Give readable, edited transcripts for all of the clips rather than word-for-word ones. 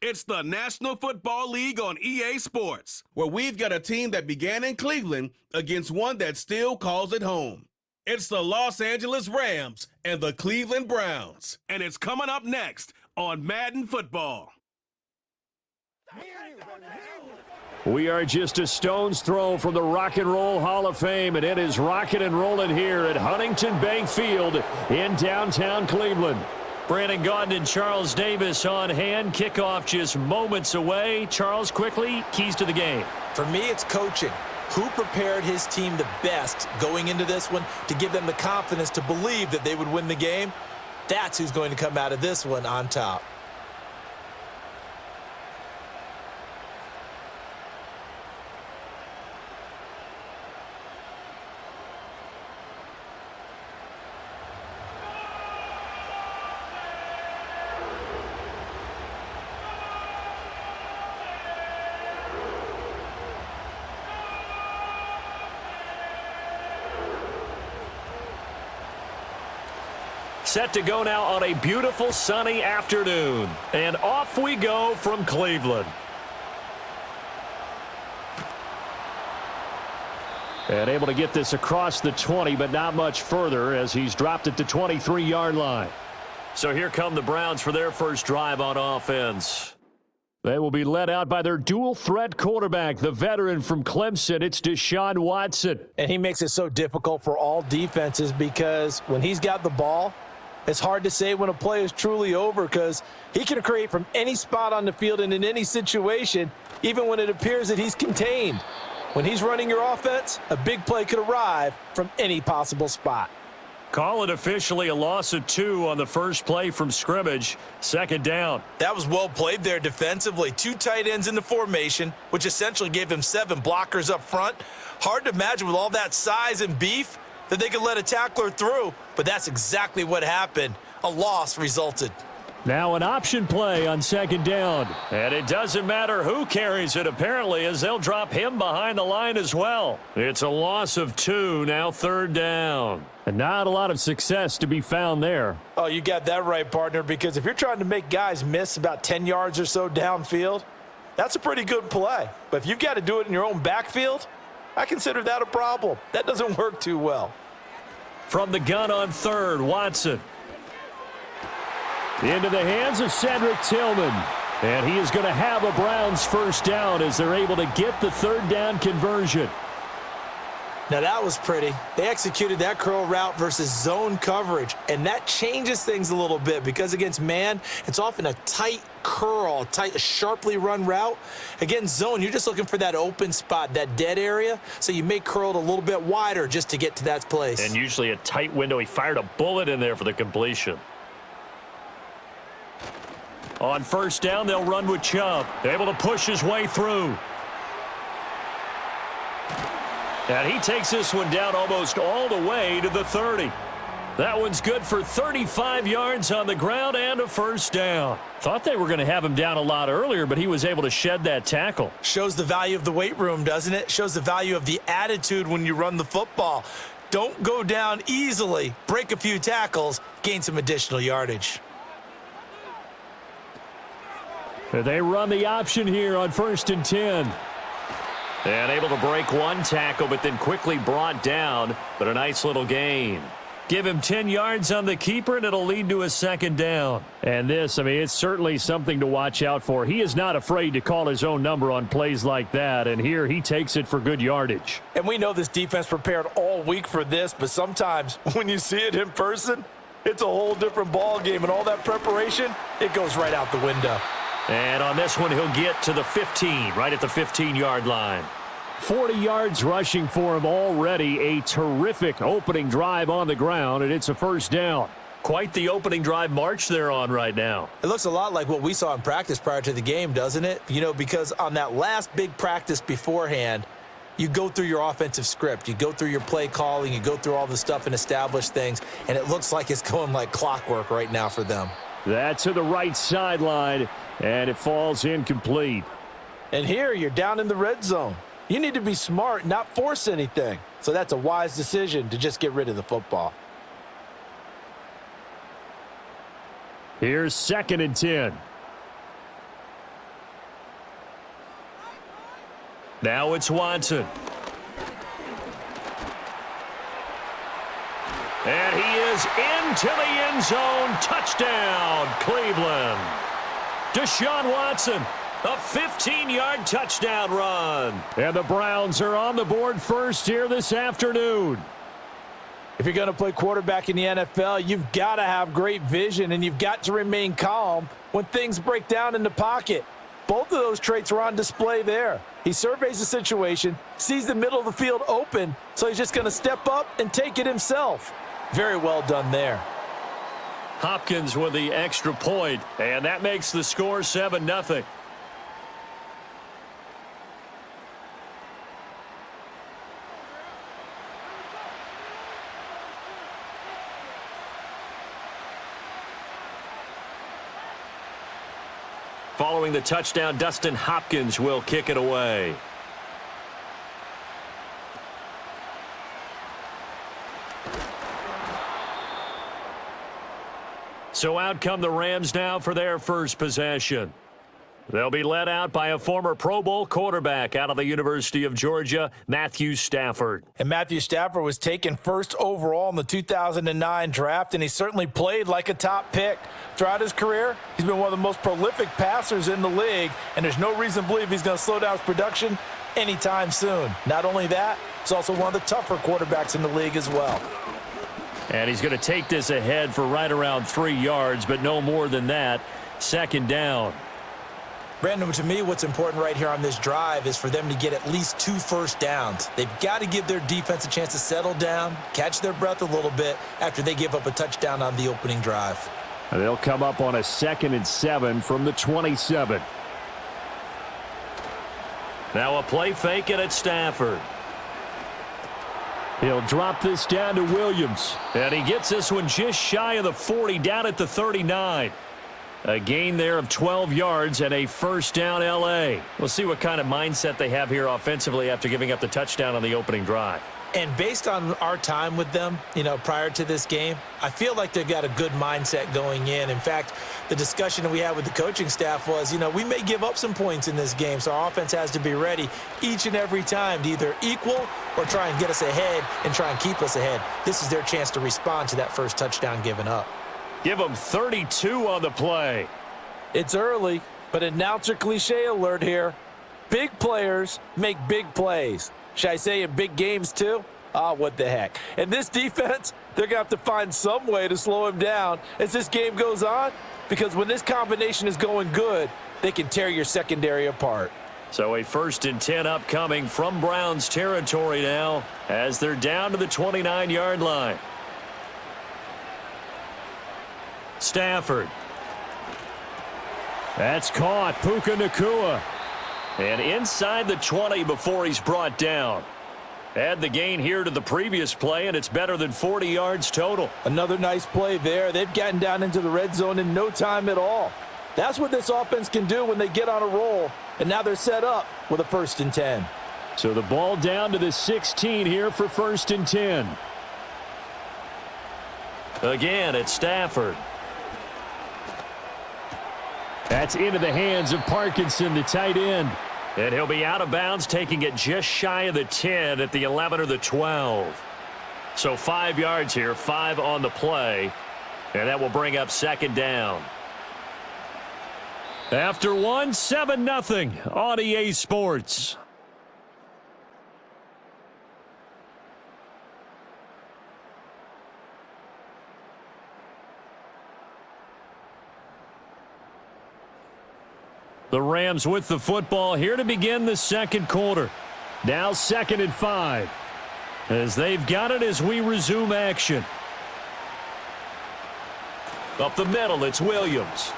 It's the National Football League on EA Sports, where we've got a team that began in Cleveland against one that still calls it home. It's the Los Angeles Rams and the Cleveland Browns. And it's coming up next on Madden Football. We are just a stone's throw from the Rock and Roll Hall of Fame, and it is rocking and rolling here at Huntington Bank Field in downtown Cleveland. Brandon Gaudin and Charles Davis on hand. Kickoff just moments away. Charles, quickly, keys to the game. For me, it's coaching. Who prepared his team the best going into this one to give them the confidence to believe that they would win the game? That's who's going to come out of this one on top. Set to go now on a beautiful sunny afternoon. And off we go from Cleveland. And able to get this across the 20, but not much further as he's dropped it to 23-yard line. So here come the Browns for their first drive on offense. They will be led out by their dual-threat quarterback, the veteran from Clemson. It's Deshaun Watson. And he makes it so difficult for all defenses because when he's got the ball, it's hard to say when a play is truly over because he can create from any spot on the field and in any situation, even when it appears that he's contained. When he's running your offense, a big play could arrive from any possible spot. Call it officially a loss of 2 on the first play from scrimmage. Second down. That was well played there defensively. 2 tight ends in the formation, which essentially gave them 7 blockers up front. Hard to imagine with all that size and beef that they could let a tackler through, but that's exactly what happened. A loss resulted. Now an option play on second down. And it doesn't matter who carries it, apparently, as they'll drop him behind the line as well. It's a loss of 2, now third down. And not a lot of success to be found there. Oh, you got that right, partner, because if you're trying to make guys miss about 10 yards or so downfield, that's a pretty good play. But if you've got to do it in your own backfield, I consider that a problem. That doesn't work too well. From the gun on third, Watson. Into the hands of Cedric Tillman. And he is going to have a Browns first down as they're able to get the third down conversion. Now that was pretty. They executed that curl route versus zone coverage, and that changes things a little bit because against man, it's often a tight curl, a sharply run route. Against zone, you're just looking for that open spot, that dead area, so you may curl it a little bit wider just to get to that place. And usually a tight window. He fired a bullet in there for the completion. On first down, they'll run with Chubb. Able to push his way through. And he takes this one down almost all the way to the 30. That one's good for 35 yards on the ground and a first down. Thought they were going to have him down a lot earlier, but he was able to shed that tackle. Shows the value of the weight room, doesn't it? Shows the value of the attitude when you run the football. Don't go down easily. Break a few tackles, gain some additional yardage. They run the option here on 1st and 10. And able to break one tackle, but then quickly brought down. But a nice little gain. Give him 10 yards on the keeper, and it'll lead to a second down. And this, I mean, it's certainly something to watch out for. He is not afraid to call his own number on plays like that. And here he takes it for good yardage. And we know this defense prepared all week for this, but sometimes when you see it in person, it's a whole different ball game. And all that preparation, it goes right out the window. And on this one, he'll get to the 15, right at the 15-yard line. 40 yards rushing for him already. A terrific opening drive on the ground, and it's a first down. Quite the opening drive march they're on right now. It looks a lot like what we saw in practice prior to the game, doesn't it? You know, because on that last big practice beforehand, you go through your offensive script. You go through your play calling. You go through all the stuff and establish things, and it looks like it's going like clockwork right now for them. That's to the right sideline, and it falls incomplete. And here you're down in the red zone. You need to be smart, not force anything. So that's a wise decision to just get rid of the football. Here's 2nd and 10. Now it's Watson. And he is into the end zone. Touchdown, Cleveland. Deshaun Watson, a 15-yard touchdown run. And the Browns are on the board first here this afternoon. If you're going to play quarterback in the NFL, you've got to have great vision, and you've got to remain calm when things break down in the pocket. Both of those traits were on display there. He surveys the situation, sees the middle of the field open, so he's just going to step up and take it himself. Very well done there. Hopkins with the extra point, and that makes the score 7-0. Following the touchdown, Dustin Hopkins will kick it away. So out come the Rams now for their first possession. They'll be led out by a former Pro Bowl quarterback out of the University of Georgia, Matthew Stafford. And Matthew Stafford was taken first overall in the 2009 draft, and he certainly played like a top pick. Throughout his career, he's been one of the most prolific passers in the league, and there's no reason to believe he's going to slow down his production anytime soon. Not only that, he's also one of the tougher quarterbacks in the league as well. And he's going to take this ahead for right around 3 yards, but no more than that. Second down. Brandon, to me, what's important right here on this drive is for them to get at least 2 first downs. They've got to give their defense a chance to settle down, catch their breath a little bit after they give up a touchdown on the opening drive. And they'll come up on a 2nd and 7 from the 27. Now a play fake it at Stafford. He'll drop this down to Williams. And he gets this one just shy of the 40, down at the 39. A gain there of 12 yards and a first down L.A. We'll see what kind of mindset they have here offensively after giving up the touchdown on the opening drive. And based on our time with them, prior to this game, I feel like they've got a good mindset going in. In fact, the discussion that we had with the coaching staff was, we may give up some points in this game, so our offense has to be ready each and every time to either equal or try and get us ahead and try and keep us ahead. This is their chance to respond to that first touchdown given up. Give them 32 on the play. It's early, but announcer cliche alert here. Big players make big plays. Should I say in big games too? What the heck. And this defense, they're going to have to find some way to slow him down as this game goes on, because when this combination is going good, they can tear your secondary apart. So a 1st and 10 upcoming from Browns territory now as they're down to the 29-yard line. Stafford. That's caught. Puka Nacua. And inside the 20 before he's brought down. Add the gain here to the previous play, and it's better than 40 yards total. Another nice play there. They've gotten down into the red zone in no time at all. That's what this offense can do when they get on a roll, and now they're set up with a 1st and 10. So the ball down to the 16 here for 1st and 10. Again, it's Stafford. That's into the hands of Parkinson, the tight end. And he'll be out of bounds, taking it just shy of the 10 at the 11 or the 12. So 5 yards here, 5 on the play. And that will bring up 2nd down. After 1, 7-0 on EA Sports. The Rams with the football here to begin the second quarter. Now 2nd and 5. As they've got it as we resume action. Up the middle, it's Williams.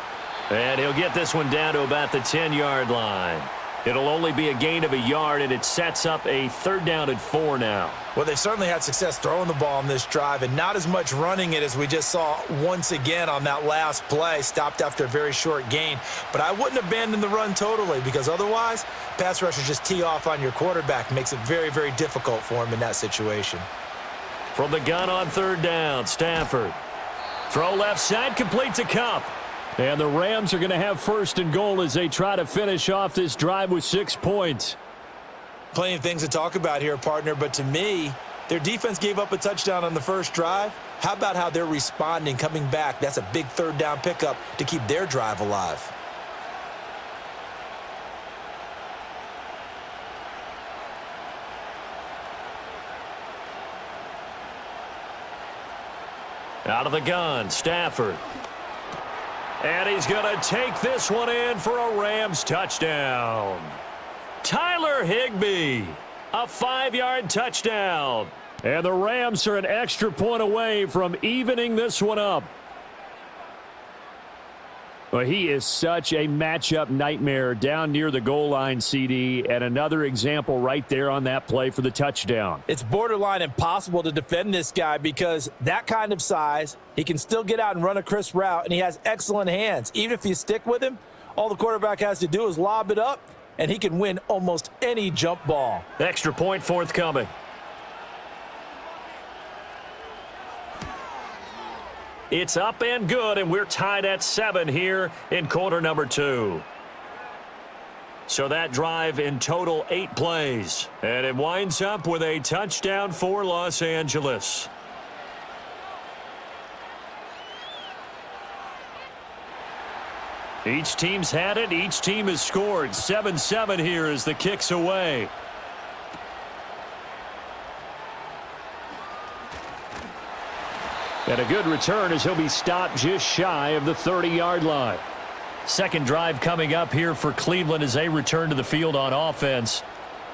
And he'll get this one down to about the 10-yard line. It'll only be a gain of a yard, and it sets up a 3rd down and 4 now. Well, they certainly had success throwing the ball on this drive, and not as much running it as we just saw once again on that last play. Stopped after a very short gain. But I wouldn't abandon the run totally, because otherwise, pass rushers just tee off on your quarterback. Makes it very, very difficult for him in that situation. From the gun on 3rd down, Stafford. Throw left side, complete to Kupp. And the Rams are going to have 1st and goal as they try to finish off this drive with 6 points. Plenty of things to talk about here, partner, but to me, their defense gave up a touchdown on the first drive. How about how they're responding, coming back? That's a big third down pickup to keep their drive alive. Out of the gun, Stafford. And he's going to take this one in for a Rams touchdown. Tyler Higbee, a 5-yard touchdown. And the Rams are an extra point away from evening this one up. Well, he is such a matchup nightmare down near the goal line, CD, and another example right there on that play for the touchdown. It's borderline impossible to defend this guy because that kind of size, he can still get out and run a crisp route, and he has excellent hands. Even if you stick with him, all the quarterback has to do is lob it up, and he can win almost any jump ball. Extra point forthcoming. It's up and good, and we're tied at 7 here in quarter number 2. So that drive in total 8 plays. And it winds up with a touchdown for Los Angeles. Each team's had it. Each team has scored. 7-7 here as the kick's away. And a good return as he'll be stopped just shy of the 30-yard line. Second drive coming up here for Cleveland as they return to the field on offense.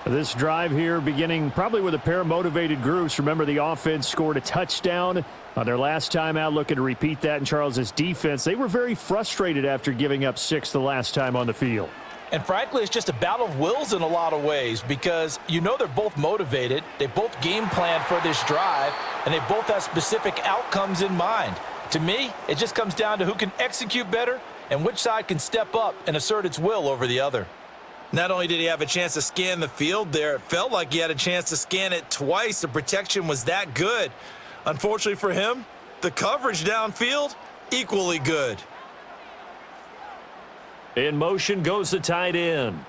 This drive here beginning probably with a pair of motivated groups. Remember, the offense scored a touchdown on their last time out, looking to repeat that in Charles's defense. They were very frustrated after giving up 6 the last time on the field. And frankly, it's just a battle of wills in a lot of ways because you know they're both motivated. They both game planned for this drive, and they both have specific outcomes in mind. To me, it just comes down to who can execute better and which side can step up and assert its will over the other. Not only did he have a chance to scan the field there, it felt like he had a chance to scan it twice. The protection was that good. Unfortunately for him, the coverage downfield, equally good. In motion goes the tight end.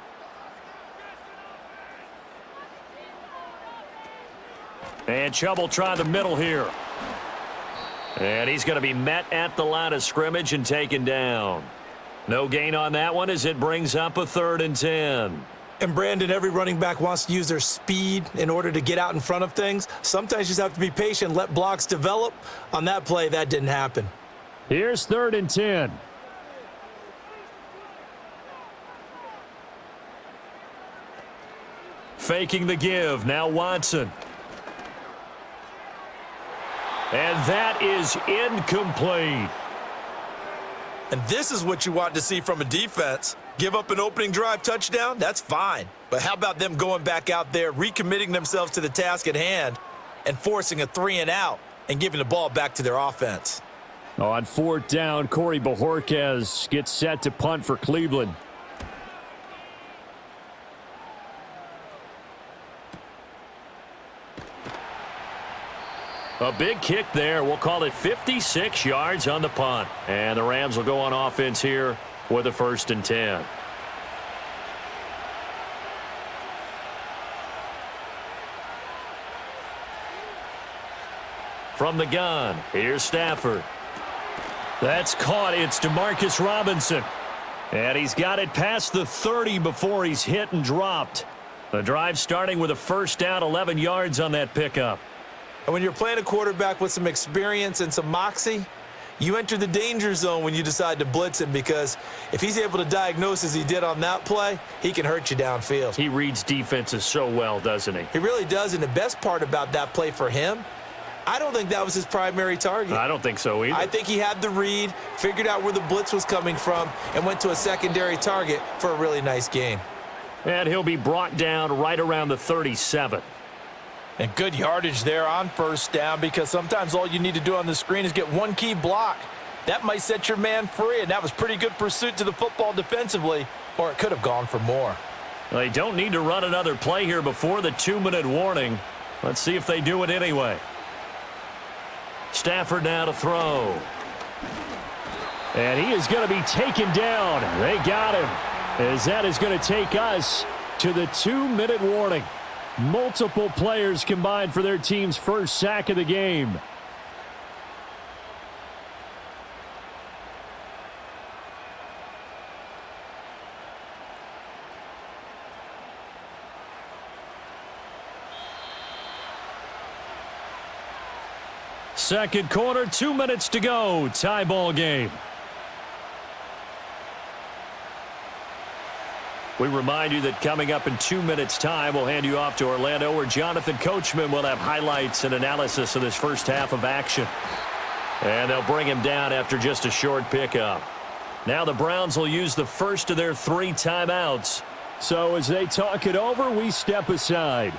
And Chubb will try the middle here. And he's going to be met at the line of scrimmage and taken down. No gain on that one as it brings up a 3rd and 10. And Brandon, every running back wants to use their speed in order to get out in front of things. Sometimes you just have to be patient, let blocks develop. On that play, that didn't happen. Here's 3rd and 10. Faking the give. Now Watson. And that is incomplete. And this is what you want to see from a defense. Give up an opening drive touchdown, that's fine. But how about them going back out there, recommitting themselves to the task at hand, and forcing a 3-and-out and giving the ball back to their offense? On 4th down, Corey Bojorquez gets set to punt for Cleveland. A big kick there. We'll call it 56 yards on the punt. And the Rams will go on offense here with a 1st and 10. From the gun, here's Stafford. That's caught. It's Demarcus Robinson. And he's got it past the 30 before he's hit and dropped. The drive starting with a 1st down, 11 yards on that pickup. And when you're playing a quarterback with some experience and some moxie, you enter the danger zone when you decide to blitz him because if he's able to diagnose as he did on that play, he can hurt you downfield. He reads defenses so well, doesn't he? He really does, and the best part about that play for him, I don't think that was his primary target. I don't think so either. I think he had the read, figured out where the blitz was coming from, and went to a secondary target for a really nice gain. And he'll be brought down right around the 37. And good yardage there on 1st down because sometimes all you need to do on the screen is get one key block. That might set your man free, and that was pretty good pursuit to the football defensively, or it could have gone for more. They don't need to run another play here before the 2-minute warning. Let's see if they do it anyway. Stafford now to throw. And he is going to be taken down. They got him, as that is going to take us to the 2-minute warning. Multiple players combined for their team's first sack of the game. Second quarter, 2 minutes to go. Tie ball game. We remind you that coming up in 2 minutes' time, we'll hand you off to Orlando, where Jonathan Coachman will have highlights and analysis of this first half of action. And they'll bring him down after just a short pickup. Now the Browns will use the first of their 3 timeouts. So as they talk it over, we step aside.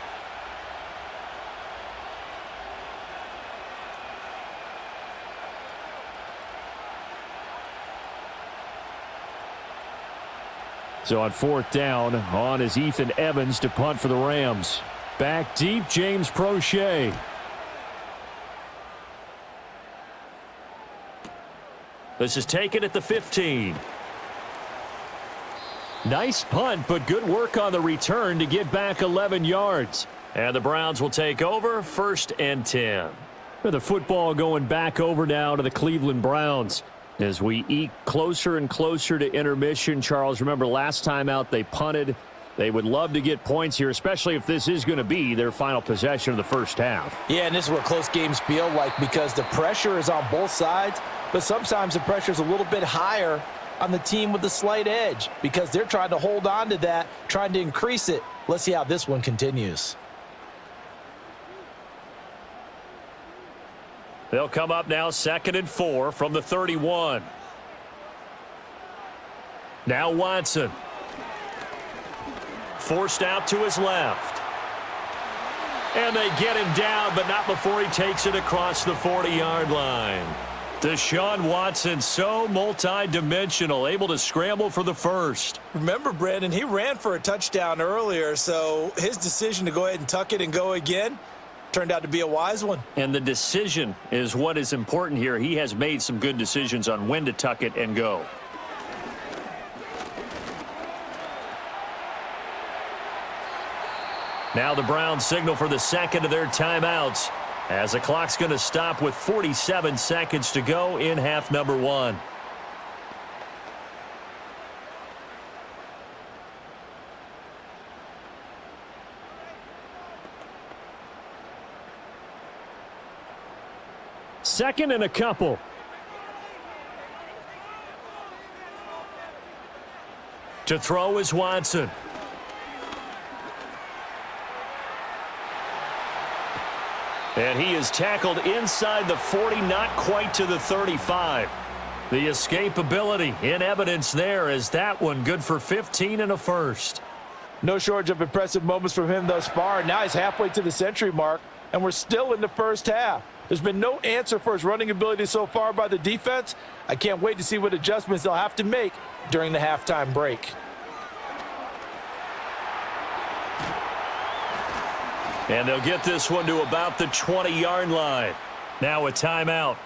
So on fourth down, on is Ethan Evans to punt for the Rams. Back deep, James Prochet. This is taken at the 15. Nice punt, but good work on the return to get back 11 yards. And the Browns will take over, 1st and 10. The football going back over now to the Cleveland Browns. As we eke closer and closer to intermission, Charles, remember last time out they punted. They would love to get points here, especially if this is going to be their final possession of the first half. Yeah, and this is what close games feel like because the pressure is on both sides, but sometimes the pressure is a little bit higher on the team with the slight edge because they're trying to hold on to that, trying to increase it. Let's see how this one continues. They'll come up now 2nd and 4 from the 31. Now Watson. Forced out to his left. And they get him down, but not before he takes it across the 40-yard line. Deshaun Watson, so multi-dimensional, able to scramble for the first. Remember, Brandon, he ran for a touchdown earlier, so his decision to go ahead and tuck it and go again turned out to be a wise one. And the decision is what is important here. He has made some good decisions on when to tuck it and go. Now the Browns signal for the second of their timeouts as the clock's going to stop with 47 seconds to go in half number 1. Second and a couple. To throw is Watson. And he is tackled inside the 40, not quite to the 35. The escapability in evidence there as that one good for 15 and a first. No shortage of impressive moments from him thus far. Now he's halfway to the century mark, and we're still in the first half. There's been no answer for his running ability so far by the defense. I can't wait to see what adjustments they'll have to make during the halftime break. And they'll get this one to about the 20-yard line. Now a timeout.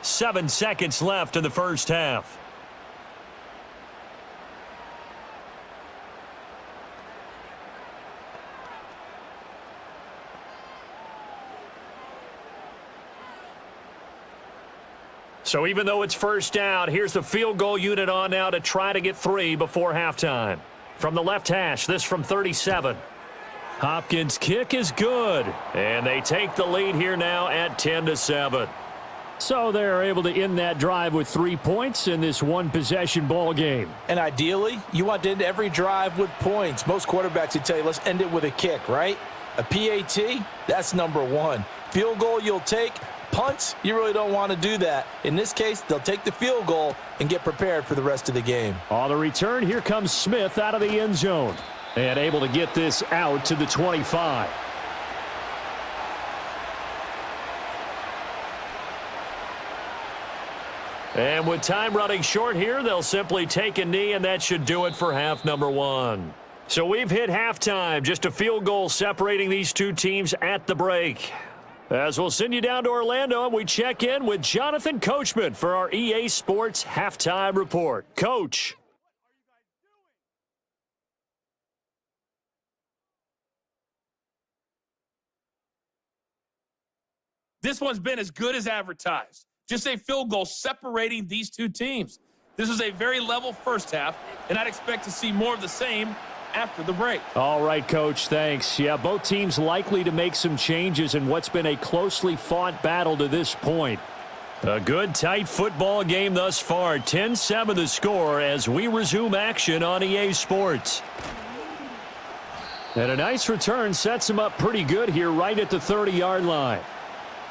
7 seconds left in the first half. So even though it's first down, here's the field goal unit on now to try to get 3 before halftime. From the left hash, this from 37. Hopkins' kick is good. And they take the lead here now at 10-7. So they're able to end that drive with 3 points in this one-possession ball game. And ideally, you want to end every drive with points. Most quarterbacks would tell you, let's end it with a kick, right? A PAT, that's number 1. Field goal you'll take. Punts, you really don't want to do that. In this case, they'll take the field goal and get prepared for the rest of the game. On the return, here comes Smith out of the end zone. And able to get this out to the 25. And with time running short here, they'll simply take a knee, and that should do it for half number 1. So we've hit halftime. Just a field goal separating these two teams at the break. As we'll send you down to Orlando, and we check in with Jonathan Coachman for our EA Sports Halftime Report. Coach. This one's been as good as advertised. Just a field goal separating these two teams. This was a very level first half, and I'd expect to see more of the same after the break. All right, Coach, thanks. Yeah, both teams likely to make some changes in what's been a closely fought battle to this point. A good, tight football game thus far. 10-7 the score as we resume action on EA Sports. And a nice return sets them up pretty good here right at the 30-yard line.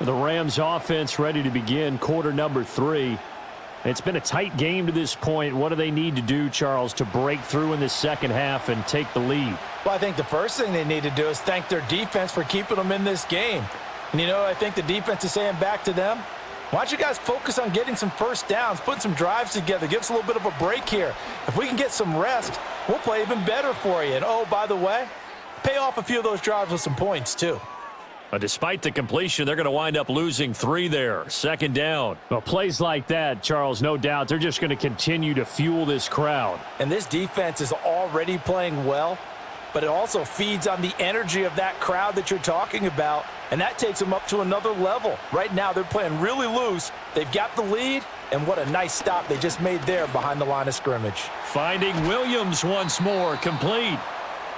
The Rams offense ready to begin quarter number 3. It's been a tight game to this point. What do they need to do, Charles, to break through in the second half and take the lead? Well, I think the first thing they need to do is thank their defense for keeping them in this game. And, you know, I think the defense is saying back to them, why don't you guys focus on getting some first downs, putting some drives together, give us a little bit of a break here. If we can get some rest, we'll play even better for you. And, oh, by the way, pay off a few of those drives with some points, too. Despite the completion, they're going to wind up losing 3 there. Second down. Well, plays like that, Charles, no doubt, they're just going to continue to fuel this crowd. And this defense is already playing well, but it also feeds on the energy of that crowd that you're talking about, and that takes them up to another level. Right now, they're playing really loose. They've got the lead, and what a nice stop they just made there behind the line of scrimmage. Finding Williams once more, complete.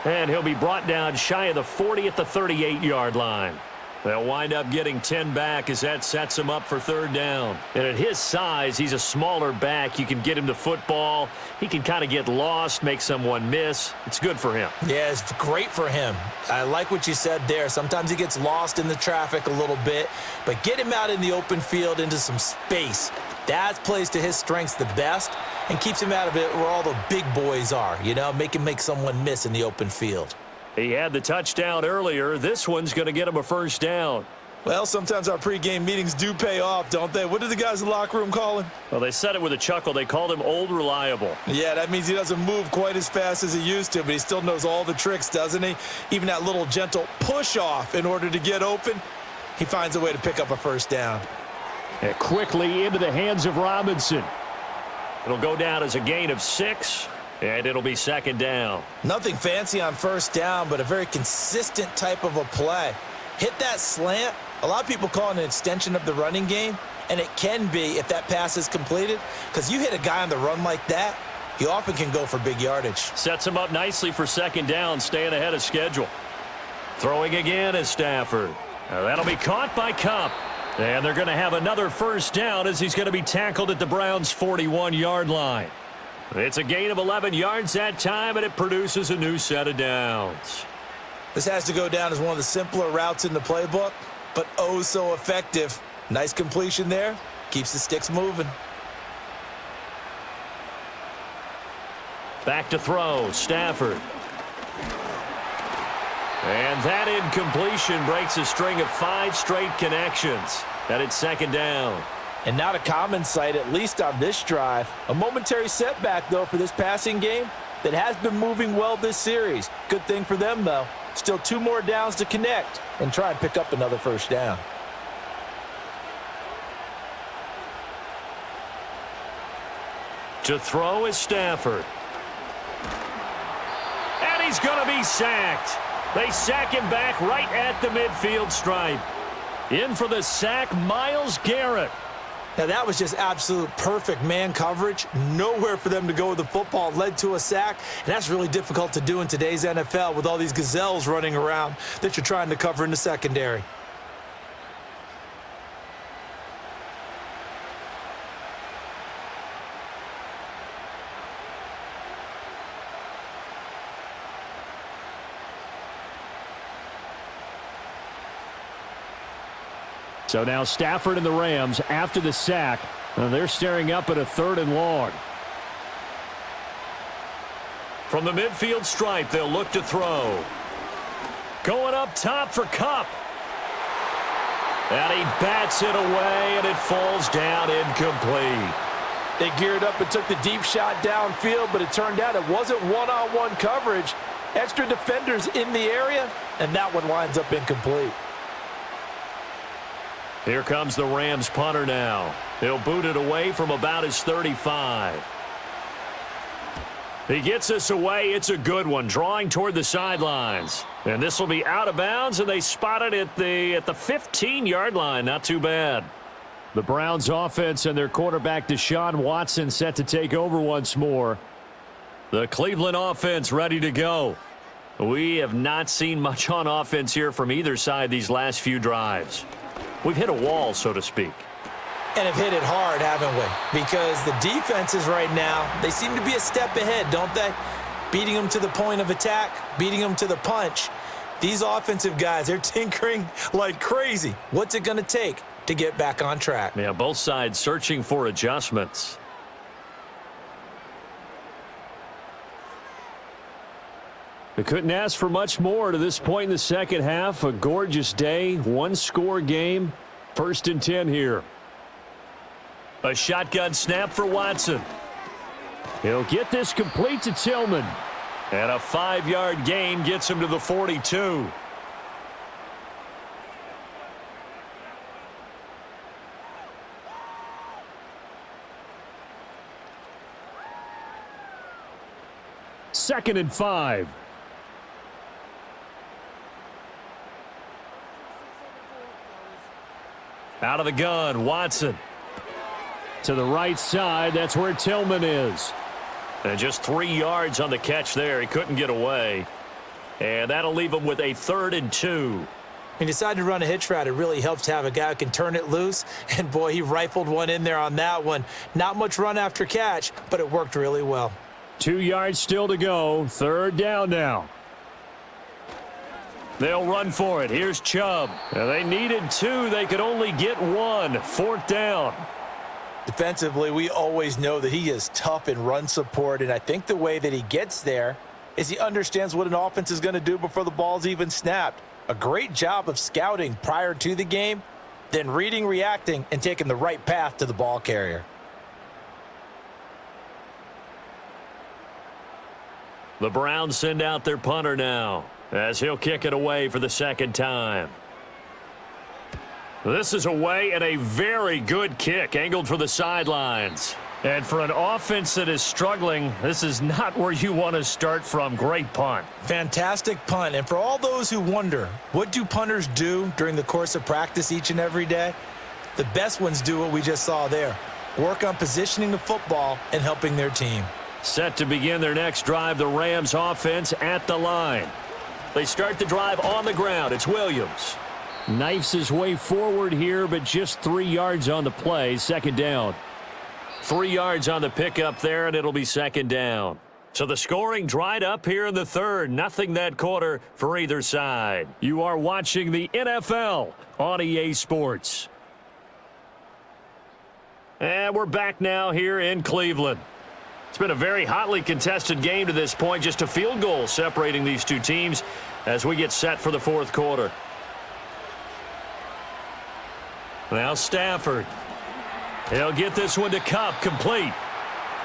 And he'll be brought down shy of the 40 at the 38-yard line. They'll wind up getting 10 back as that sets him up for third down. And at his size, he's a smaller back. You can get him to football. He can kind of get lost, make someone miss. It's good for him. Yeah, it's great for him. I like what you said there. Sometimes he gets lost in the traffic a little bit, but get him out in the open field into some space. That plays to his strengths the best and keeps him out of it where all the big boys are, you know, make him make someone miss in the open field. He had the touchdown earlier. This one's going to get him a first down. Well, sometimes our pregame meetings do pay off, don't they? What do the guys in the locker room call him? Well, they said it with a chuckle. They called him Old Reliable. Yeah, that means he doesn't move quite as fast as he used to, but he still knows all the tricks, doesn't he? Even that little gentle push-off in order to get open, he finds a way to pick up a first down. And quickly into the hands of Robinson. It'll go down as a gain of 6, and it'll be second down. Nothing fancy on first down, but a very consistent type of a play. Hit that slant. A lot of people call it an extension of the running game, and it can be if that pass is completed, because you hit a guy on the run like that, he often can go for big yardage. Sets him up nicely for second down, staying ahead of schedule. Throwing again is Stafford. That'll be caught by Kupp. And they're going to have another first down as he's going to be tackled at the Browns' 41-yard line. It's a gain of 11 yards that time, and it produces a new set of downs. This has to go down as one of the simpler routes in the playbook, but oh so effective. Nice completion there. Keeps the sticks moving. Back to throw, Stafford. And that incompletion breaks a string of 5 straight connections. And it's second down. And not a common sight, at least on this drive. A momentary setback, though, for this passing game that has been moving well this series. Good thing for them, though. Still 2 more downs to connect and try and pick up another first down. To throw is Stafford. And he's going to be sacked. They sack him back right at the midfield stripe. In for the sack, Myles Garrett. Now, that was just absolute perfect man coverage. Nowhere for them to go with the football. Led to a sack, and that's really difficult to do in today's NFL with all these gazelles running around that you're trying to cover in the secondary. So now Stafford and the Rams, after the sack, they're staring up at a 3rd and long. From the midfield stripe, they'll look to throw. Going up top for Kupp. And he bats it away, and it falls down incomplete. They geared up and took the deep shot downfield, but it turned out it wasn't one-on-one coverage. Extra defenders in the area, and that one winds up incomplete. Here comes the Rams punter now. He'll boot it away from about his 35. He gets this away. It's a good one, drawing toward the sidelines. And this will be out of bounds, and they spot it at the 15-yard line. Not too bad. The Browns offense and their quarterback Deshaun Watson set to take over once more. The Cleveland offense ready to go. We have not seen much on offense here from either side these last few drives. We've hit a wall, so to speak. And have hit it hard, haven't we? Because the defenses right now, they seem to be a step ahead, don't they? Beating them to the point of attack, beating them to the punch. These offensive guys, they're tinkering like crazy. What's it going to take to get back on track? Yeah, both sides searching for adjustments. They couldn't ask for much more to this point in the second half. A gorgeous day, one-score game. 1st and 10 here. A shotgun snap for Watson. He'll get this complete to Tillman. And a 5-yard gain gets him to the 42. Second and 5. Out of the gun, Watson. To the right side, that's where Tillman is. And just 3 yards on the catch there. He couldn't get away. And that'll leave him with a 3rd and 2. He decided to run a hitch route. It really helps to have a guy who can turn it loose. And, boy, he rifled one in there on that one. Not much run after catch, but it worked really well. 2 yards still to go. 3rd down now. They'll run for it. Here's Chubb. Now they needed 2. They could only get 1. 4th down. Defensively, we always know that he is tough in run support, and I think the way that he gets there is he understands what an offense is going to do before the ball's even snapped. A great job of scouting prior to the game, then reading, reacting, and taking the right path to the ball carrier. The Browns send out their punter now, as he'll kick it away for the 2nd time. This is away, and a very good kick, angled for the sidelines. And for an offense that is struggling, this is not where you want to start from. Great punt. Fantastic punt. And for all those who wonder, what do punters do during the course of practice each and every day? The best ones do what we just saw there. Work on positioning the football and helping their team. Set to begin their next drive, the Rams offense at the line. They start the drive on the ground. It's Williams. Knifes his way forward here, but just 3 yards on the play. 2nd down. 3 yards on the pickup there, and it'll be 2nd down. So the scoring dried up here in the 3rd. Nothing that quarter for either side. You are watching the NFL on EA Sports. And we're back now here in Cleveland. It's been a very hotly contested game to this point. Just a field goal separating these two teams as we get set for the 4th quarter. Now Stafford. He'll get this one to Kupp, complete.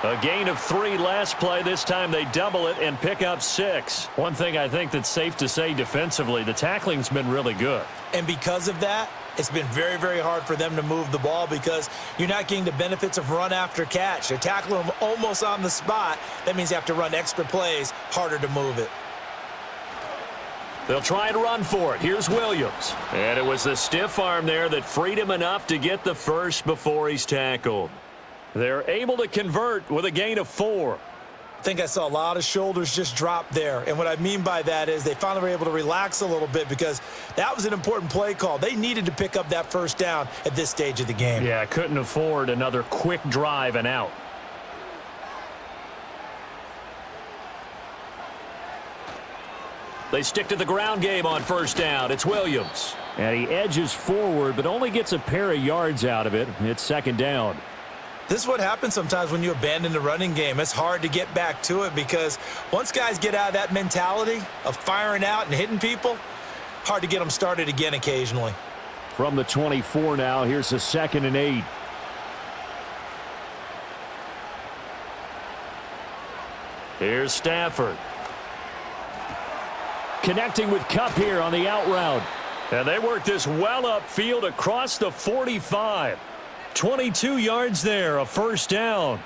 A gain of 3 last play. This time they double it and pick up 6. One thing I think that's safe to say defensively, the tackling's been really good. And because of that, it's been very, very hard for them to move the ball because you're not getting the benefits of run after catch. They're tackling them almost on the spot. That means you have to run extra plays, harder to move it. They'll try and run for it. Here's Williams. And it was the stiff arm there that freed him enough to get the first before he's tackled. They're able to convert with a gain of 4. I think I saw a lot of shoulders just drop there. And what I mean by that is they finally were able to relax a little bit because that was an important play call. They needed to pick up that 1st down at this stage of the game. Yeah, couldn't afford another quick drive and out. They stick to the ground game on 1st down. It's Williams. And he edges forward, but only gets a pair of yards out of it. It's 2nd down. This is what happens sometimes when you abandon the running game. It's hard to get back to it because once guys get out of that mentality of firing out and hitting people, hard to get them started again occasionally. From the 24 now, here's a 2nd and 8. Here's Stafford. Connecting with Kupp here on the out route. And they work this well upfield across the 45. 22 yards there, a 1st down.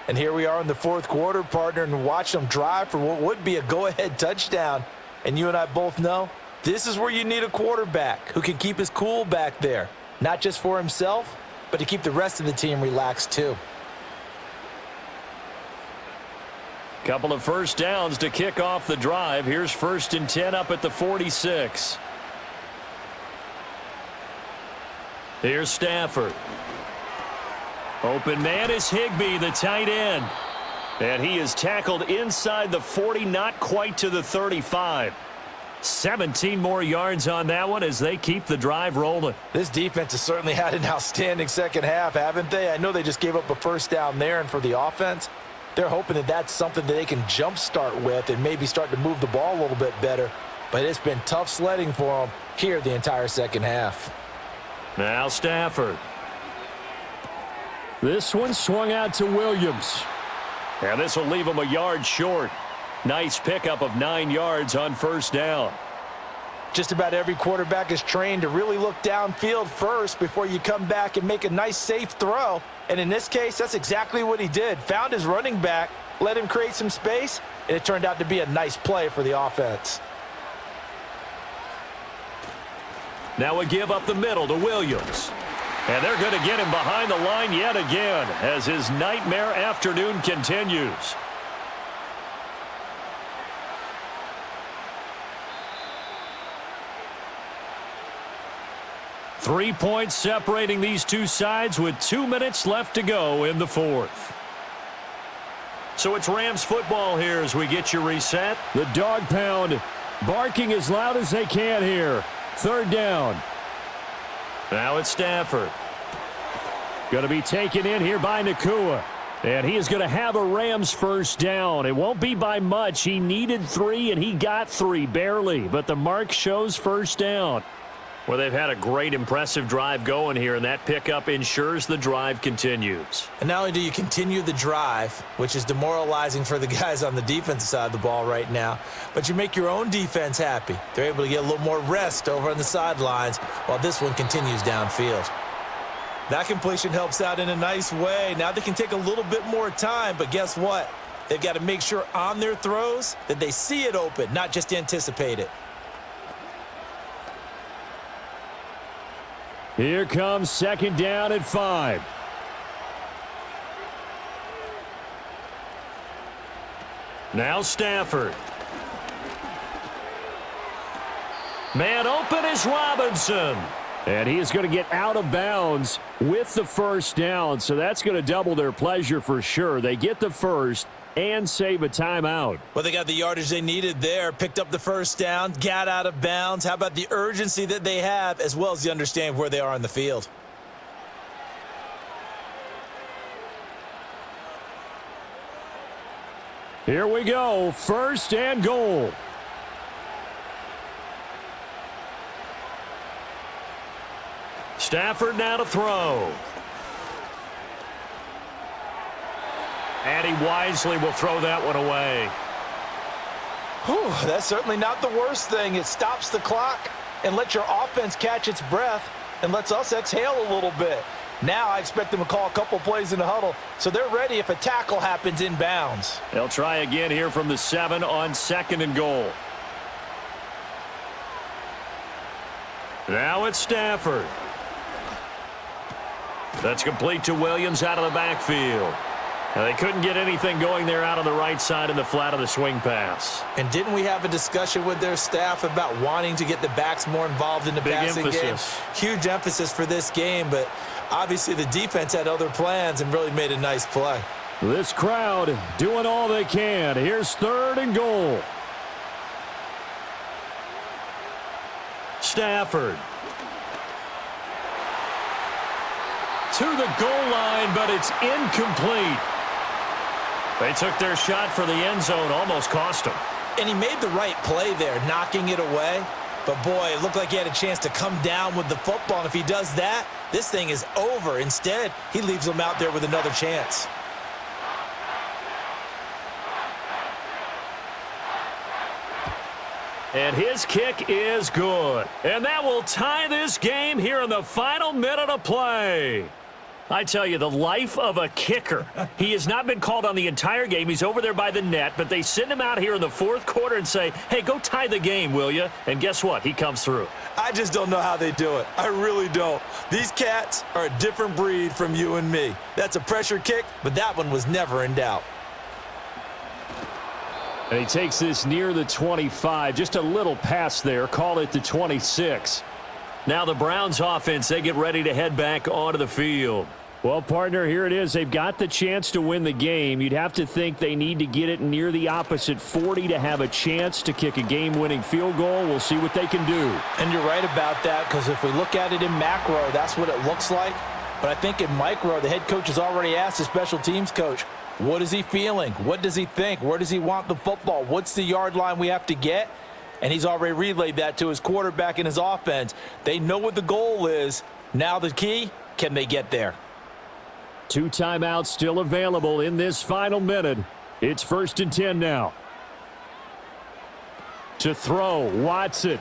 And here we are in the fourth quarter, partner, and watch them drive for what would be a go-ahead touchdown. And you and I both know this is where you need a quarterback who can keep his cool back there, not just for himself, but to keep the rest of the team relaxed too. Couple of first downs to kick off the drive. Here's 1st and 10 up at the 46. Here's Stafford. Open man is Higbee, the tight end. And he is tackled inside the 40, not quite to the 35. 17 more yards on that one as they keep the drive rolling. This defense has certainly had an outstanding second half, haven't they? I know they just gave up a first down there, and for the offense, they're hoping that that's something that they can jumpstart with and maybe start to move the ball a little bit better. But it's been tough sledding for them here the entire second half. Now Stafford. This one swung out to Williams. And this will leave him a yard short. Nice pickup of 9 yards on first down. Just about every quarterback is trained to really look downfield first before you come back and make a nice, safe throw. And in this case, that's exactly what he did. Found his running back, let him create some space, and it turned out to be a nice play for the offense. Now a give up the middle to Williams. And they're going to get him behind the line yet again as his nightmare afternoon continues. Three points separating these two sides with 2 minutes left to go in the fourth. So it's Rams football here as we get you reset. The dog pound barking as loud as they can here. Third down. Now it's Stafford. Going to be taken in here by Nakua. And he is going to have a Rams first down. It won't be by much. He needed 3 and he got 3 barely. But the mark shows first down. Well, they've had a great, impressive drive going here, and that pickup ensures the drive continues. And not only do you continue the drive, which is demoralizing for the guys on the defensive side of the ball right now, but you make your own defense happy. They're able to get a little more rest over on the sidelines while this one continues downfield. That completion helps out in a nice way. Now they can take a little bit more time, but guess what? They've got to make sure on their throws that they see it open, not just anticipate it. Here comes second down at 5. Now Stafford. Man open is Robinson. And he is going to get out of bounds with the first down. So that's going to double their pleasure for sure. They get the first and save a timeout. Well, they got the yardage they needed there, picked up the first down, got out of bounds. How about the urgency that they have as well as the understanding of where they are on the field? Here we go, first and goal. Stafford now to throw. And he wisely will throw that one away. Whew, that's certainly not the worst thing. It stops the clock and lets your offense catch its breath and lets us exhale a little bit. Now I expect them to call a couple plays in the huddle, so they're ready if a tackle happens in bounds. They'll try again here from the 7 on second and goal. Now it's Stafford. That's complete to Williams out of the backfield. Now, they couldn't get anything going there out on the right side in the flat of the swing pass. And didn't we have a discussion with their staff about wanting to get the backs more involved in the passing game? Huge emphasis for this game, but obviously the defense had other plans and really made a nice play. This crowd doing all they can. Here's third and goal. Stafford. To the goal line, but it's incomplete. They took their shot for the end zone, almost cost them. And he made the right play there, knocking it away. But, boy, it looked like he had a chance to come down with the football. And if he does that, this thing is over. Instead, he leaves them out there with another chance. And his kick is good. And that will tie this game here in the final minute of play. I tell you, the life of a kicker. He has not been called on the entire game. He's over there by the net, but they send him out here in the fourth quarter and say, hey, go tie the game, will you? And guess what? He comes through. I just don't know how they do it. I really don't. These cats are a different breed from you and me. That's a pressure kick, but that one was never in doubt. And he takes this near the 25. Just a little pass there. Call it the 26. Now the Browns offense, they get ready to head back onto the field. Well, partner, here it is. They've got the chance to win the game. You'd have to think they need to get it near the opposite 40 to have a chance to kick a game-winning field goal. We'll see what they can do. And you're right about that, because if we look at it in macro, that's what it looks like. But I think in micro, the head coach has already asked the special teams coach, what is he feeling? What does he think? Where does he want the football? What's the yard line we have to get? And he's already relayed that to his quarterback and his offense. They know what the goal is. Now the key, can they get there? 2 timeouts still available in this final minute. It's 1st and 10 now. To throw, Watson.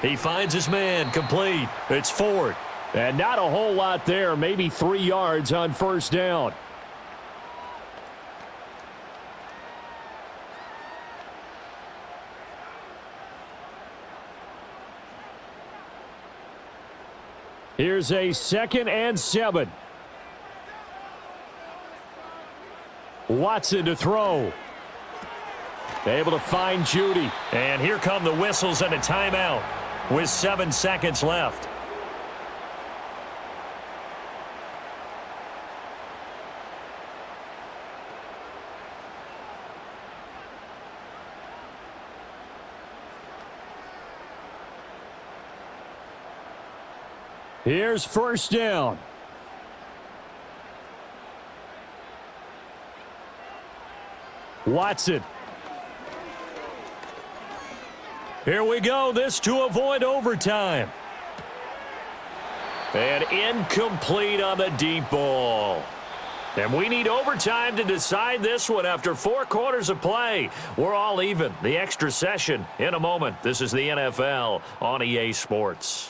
He finds his man, complete. It's Ford. And not a whole lot there, maybe 3 yards on 1st down. Here's a 2nd and 7. Watson to throw. Able to find Judy. And here come the whistles and a timeout with 7 seconds left. Here's 1st down. Watson. Here we go. This to avoid overtime. And incomplete on the deep ball. And we need overtime to decide this one after 4 quarters of play. We're all even. The extra session in a moment. This is the NFL on EA Sports.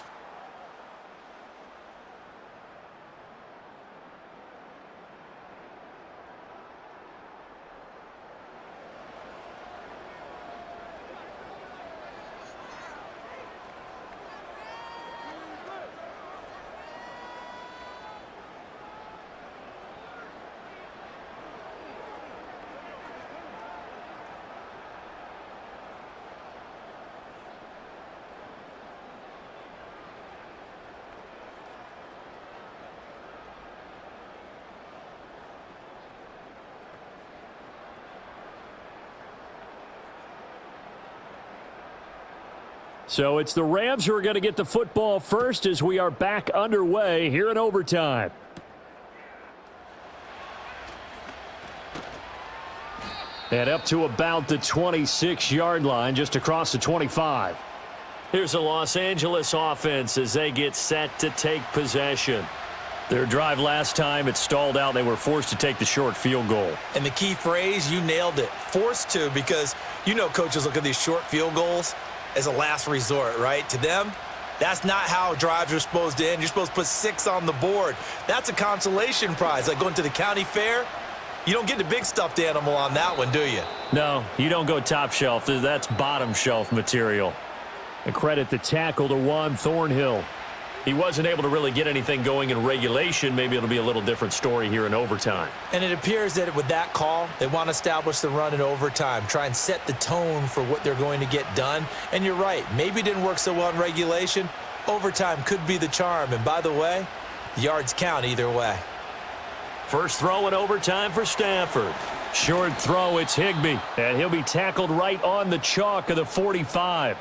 So it's the Rams who are going to get the football first as we are back underway here in overtime. And up to about the 26-yard line, just across the 25. Here's the Los Angeles offense as they get set to take possession. Their drive last time, it stalled out. They were forced to take the short field goal. And the key phrase, you nailed it, forced to, because you know coaches look at these short field goals as a last resort, right? To them, that's not how drives are supposed to end. You're supposed to put 6 on the board. That's a consolation prize. Like going to the county fair, you don't get the big stuffed animal on that one, do you? No, you don't go top shelf. That's bottom shelf material. And credit the tackle to Juan Thornhill. He wasn't able to really get anything going in regulation. Maybe it'll be a little different story here in overtime. And it appears that with that call, they want to establish the run in overtime, try and set the tone for what they're going to get done. And you're right, maybe it didn't work so well in regulation. Overtime could be the charm. And by the way, yards count either way. First throw in overtime for Stafford. Short throw, it's Higbee. And he'll be tackled right on the chalk of the 45.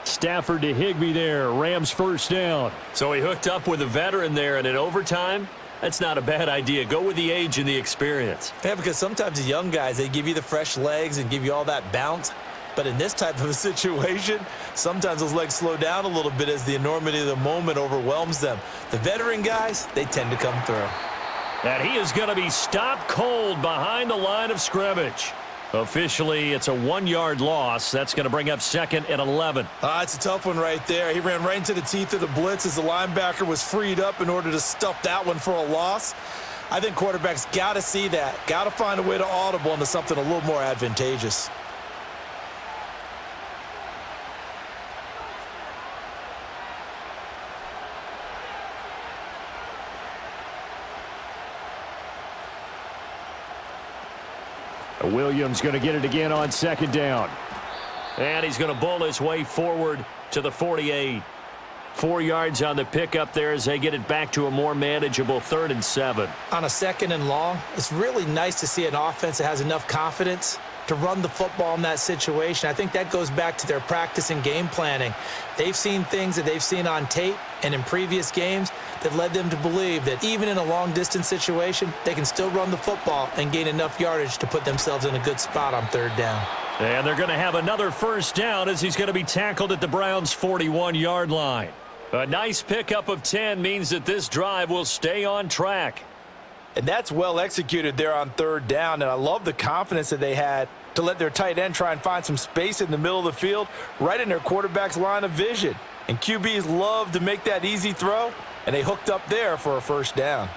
Stafford to Higbee there. Rams first down. So he hooked up with a veteran there, and in overtime, that's not a bad idea. Go with the age and the experience. Yeah, because sometimes the young guys, they give you the fresh legs and give you all that bounce. But in this type of a situation, sometimes those legs slow down a little bit as the enormity of the moment overwhelms them. The veteran guys, they tend to come through. And he is going to be stopped cold behind the line of scrimmage. Officially, it's a 1-yard loss. That's going to bring up 2nd and 11. It's a tough one right there. He ran right into the teeth of the blitz as the linebacker was freed up in order to stuff that one for a loss. I think quarterbacks got to see that. Got to find a way to audible into something a little more advantageous. Williams going to get it again on 2nd down. And he's going to bull his way forward to the 48. 4 yards on the pickup there as they get it back to a more manageable 3rd and 7. On a 2nd and long, it's really nice to see an offense that has enough confidence to run the football in that situation. I think that goes back to their practice and game planning. They've seen things that they've seen on tape and in previous games that led them to believe that even in a long-distance situation, they can still run the football and gain enough yardage to put themselves in a good spot on 3rd down. And they're going to have another 1st down as he's going to be tackled at the Browns' 41-yard line. A nice pickup of 10 means that this drive will stay on track. And that's well executed there on 3rd down, and I love the confidence that they had to let their tight end try and find some space in the middle of the field, right in their quarterback's line of vision. And QBs love to make that easy throw, and they hooked up there for a 1st down.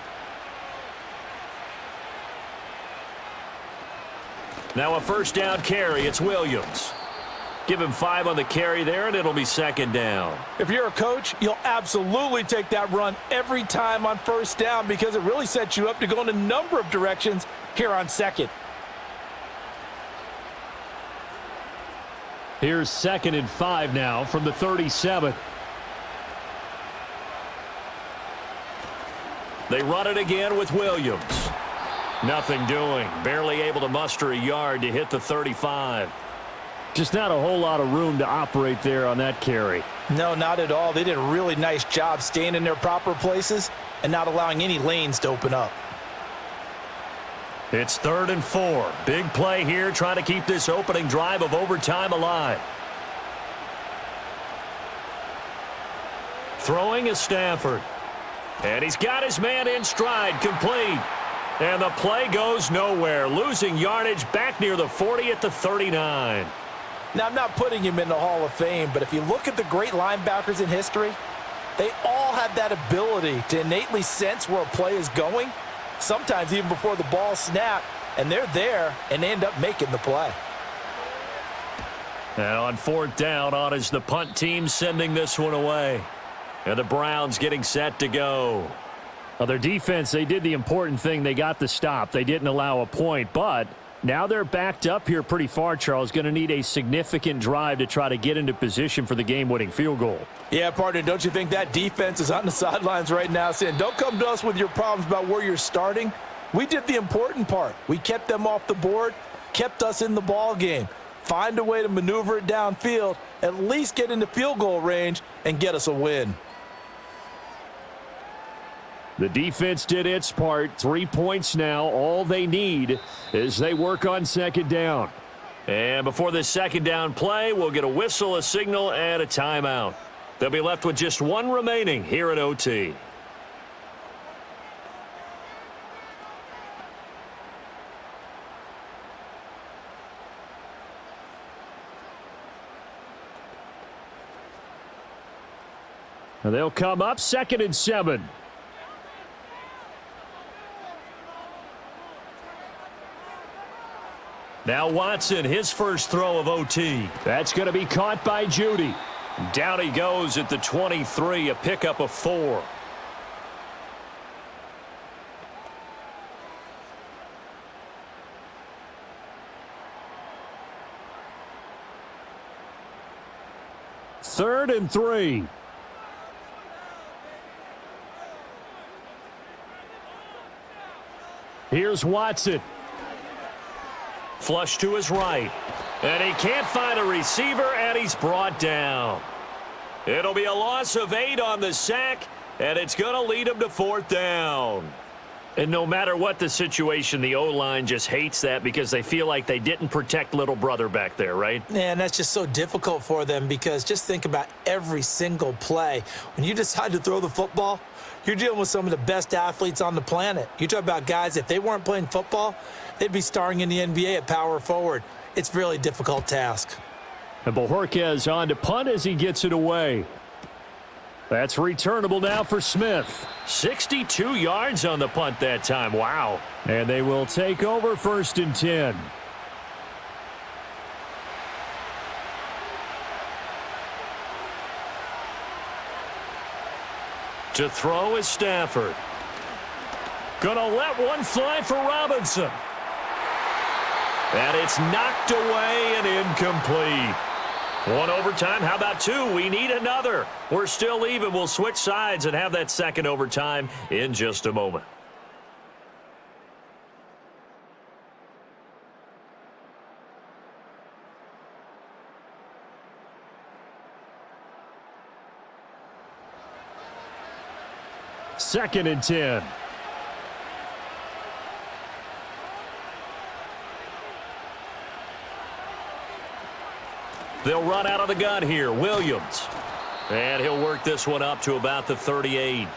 Now a 1st down carry. It's Williams. Give him 5 on the carry there, and it'll be 2nd down. If you're a coach, you'll absolutely take that run every time on 1st down because it really sets you up to go in a number of directions here on 2nd. Here's 2nd and 5 now from the 37. They run it again with Williams. Nothing doing. Barely able to muster a yard to hit the 35. Just not a whole lot of room to operate there on that carry. No, not at all. They did a really nice job staying in their proper places and not allowing any lanes to open up. It's 3rd and 4. Big play here, trying to keep this opening drive of overtime alive. Throwing is Stafford. And he's got his man in stride, complete. And the play goes nowhere, losing yardage back near the 40 at the 39. Now, I'm not putting him in the Hall of Fame, but if you look at the great linebackers in history, they all have that ability to innately sense where a play is going, sometimes even before the ball snapped, and they're there, and they end up making the play. Now on 4th down, on is the punt team sending this one away. And the Browns getting set to go. Well, their defense, they did the important thing. They got the stop. They didn't allow a point, but now they're backed up here pretty far, Charles. Going to need a significant drive to try to get into position for the game-winning field goal. Yeah, partner, don't you think that defense is on the sidelines right now saying, don't come to us with your problems about where you're starting. We did the important part. We kept them off the board, kept us in the ball game. Find a way to maneuver it downfield, at least get into field goal range, and get us a win. The defense did its part. 3 points now. All they need is they work on 2nd down. And before this 2nd down play, we'll get a whistle, a signal, and a timeout. They'll be left with just 1 remaining here at OT. And they'll come up 2nd and 7. Now Watson, his first throw of OT. That's going to be caught by Judy. Down he goes at the 23, a pickup of 4. Third and 3. Here's Watson. Flush to his right. And he can't find a receiver, and he's brought down. It'll be a loss of 8 on the sack, and it's going to lead him to 4th down. And no matter what the situation, the O-line just hates that because they feel like they didn't protect little brother back there, right? Yeah, and that's just so difficult for them because just think about every single play. When you decide to throw the football, you're dealing with some of the best athletes on the planet. You talk about guys, if they weren't playing football, they'd be starring in the NBA at power forward. It's a really difficult task. And Bojorquez on to punt as he gets it away. That's returnable now for Smith. 62 yards on the punt that time. Wow. And they will take over 1st and 10. To throw is Stafford. Gonna let one fly for Robinson. And it's knocked away and incomplete. One overtime. How about two? We need another. We're still even. We'll switch sides and have that second overtime in just a moment. Second and 10. They'll run out of the gun here. Williams. And he'll work this one up to about the 38.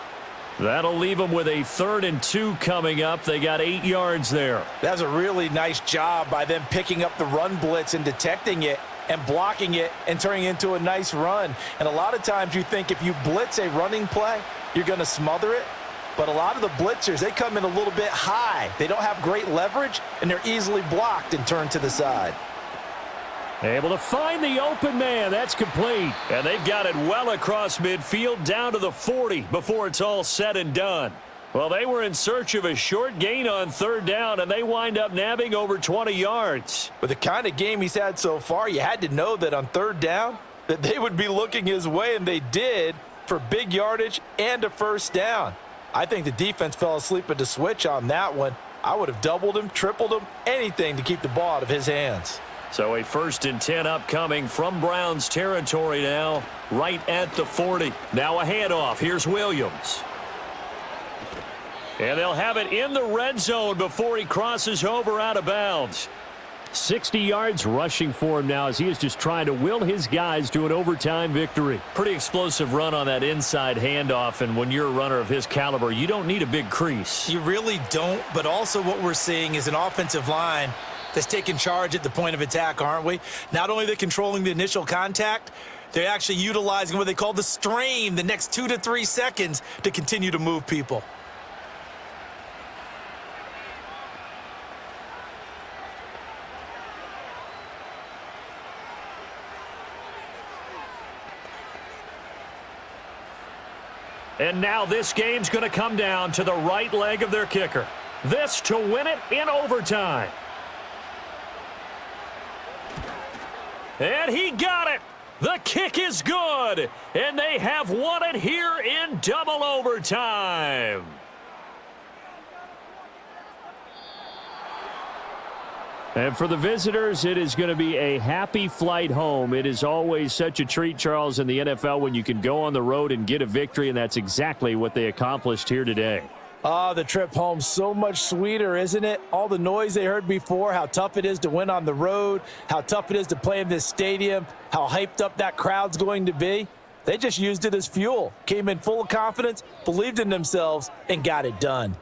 That'll leave them with a 3rd and 2 coming up. They got 8 yards there. That's a really nice job by them picking up the run blitz and detecting it and blocking it and turning it into a nice run. And a lot of times you think if you blitz a running play, you're going to smother it. But a lot of the blitzers, they come in a little bit high. They don't have great leverage, and they're easily blocked and turned to the side. Able to find the open man. That's complete. And they've got it well across midfield down to the 40 before it's all said and done. Well, they were in search of a short gain on 3rd down, and they wind up nabbing over 20 yards. With the kind of game he's had so far, you had to know that on 3rd down that they would be looking his way, and they did for big yardage and a 1st down. I think the defense fell asleep at the switch on that one. I would have doubled him, tripled him, anything to keep the ball out of his hands. So a 1st and 10 upcoming from Browns territory now, right at the 40. Now a handoff. Here's Williams. And they'll have it in the red zone before he crosses over out of bounds. 60 yards rushing for him now as he is just trying to will his guys to an overtime victory. Pretty explosive run on that inside handoff, and when you're a runner of his caliber, you don't need a big crease. You really don't, but also what we're seeing is an offensive line that's taking charge at the point of attack, aren't we? Not only are they controlling the initial contact, they're actually utilizing what they call the strain the next 2 to 3 seconds to continue to move people. And now this game's going to come down to the right leg of their kicker. This to win it in overtime. And he got it. The kick is good. And they have won it here in double overtime. And for the visitors, it is going to be a happy flight home. It is always such a treat, Charles, in the NFL when you can go on the road and get a victory, and that's exactly what they accomplished here today. The trip home so much sweeter, isn't it? All the noise they heard before, how tough it is to win on the road, how tough it is to play in this stadium, how hyped up that crowd's going to be. They just used it as fuel, came in full of confidence, believed in themselves, and got it done.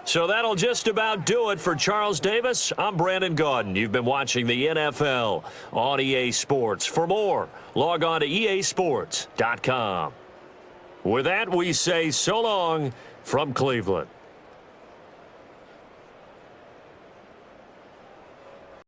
So that'll just about do it for Charles Davis. I'm Brandon Gaudin. You've been watching the NFL on EA Sports. For more, log on to easports.com. With that, we say so long from Cleveland.